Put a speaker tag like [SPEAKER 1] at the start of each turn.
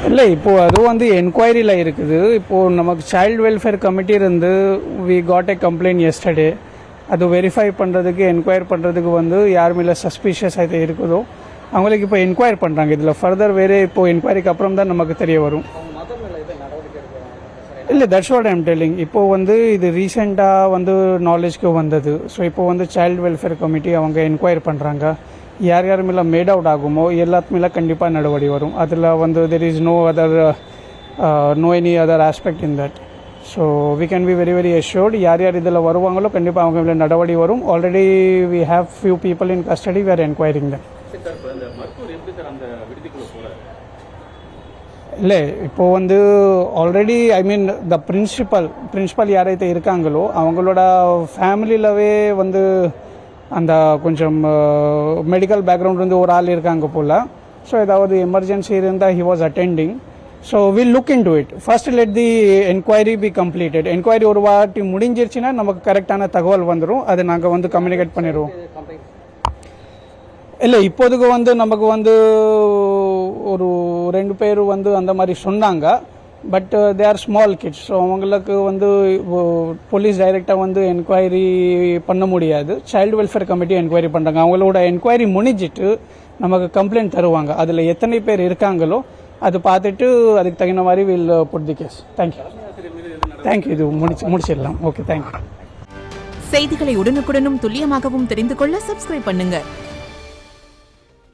[SPEAKER 1] இல்லை இப்போது அது வந்து என்கொயரியில் இருக்குது. இப்போது நமக்கு சைல்டு வெல்ஃபேர் கமிட்டி இருந்து we got a complaint yesterday. அது வெரிஃபை பண்ணுறதுக்கு என்கொயர் பண்ணுறதுக்கு வந்து யார் மேலே சஸ்பீஷியஸ் ஆகிட்டு இருக்குதோ அவங்களுக்கு இப்போ என்கொயர் பண்ணுறாங்க. இதில் ஃபர்தர் வேறு இப்போது என்கொயரிக்கு அப்புறம் தான் நமக்கு தெரிய வரும். இல்லை that's what I am telling. இப்போது வந்து இது ரீசெண்டாக வந்து நாலேஜ்க்கு வந்தது. ஸோ இப்போ வந்து சைல்டு வெல்ஃபேர் கமிட்டி அவங்க என்கொயர் பண்ணுறாங்க. யார் யார் மேலே மேட் அவுட் ஆகுமோ எல்லாத்து மேலே கண்டிப்பாக நடவடிக்கை வரும். அதில் வந்து there is no any other aspect in that. So we can be very very assured. யார் யார் இதில் வருவாங்களோ கண்டிப்பாக அவங்க மேலே நடவடிக்கை வரும். Already we have few people in custody, we are enquiring them. இல்லை இப்போது வந்து already I mean the principal யாரைతే இருக்காங்களோ அவங்களோட ஃபேமிலியிலவே வந்து அந்த கொஞ்சம் மெடிக்கல் பேக்ரவுண்ட் வந்து ஒரு ஆள் இருக்காங்க போல். ஸோ ஏதாவது எமர்ஜென்சி இருந்தால் he was attending. So will look in to it. First let the enquiry be completed. Enquiry ஒரு வாட்டி முடிஞ்சிருச்சுன்னா நமக்கு கரெக்டான தகவல் வந்துடும். அதை நாங்கள் வந்து கம்யூனிகேட் பண்ணிடுவோம். இல்லை இப்போதுக்கு வந்து நமக்கு வந்து ஒரு 2 பேர் வந்து அந்த மாதிரி சொன்னாங்க. But they are small kids. So அவங்களுக்கு வந்து போலீஸ் டைரெக்டாக வந்து என்கொயரி பண்ண முடியாது. சைல்டு வெல்ஃபேர் கமிட்டி என்கொயரி பண்ணுறாங்க. அவங்களோட என்கொயரி முடிஞ்சிட்டு நமக்கு கம்ப்ளைண்ட் தருவாங்க. அதில் எத்தனை பேர் இருக்காங்களோ அது பார்த்துட்டு அதுக்கு தகுந்த மாதிரி will put the case. Thank you. இது முடிச்சிடலாம். Okay, thank you.
[SPEAKER 2] செய்திகளை உடனுக்குடனும் துல்லியமாகவும் தெரிந்து கொள்ள சப்ஸ்கிரைப் பண்ணுங்க.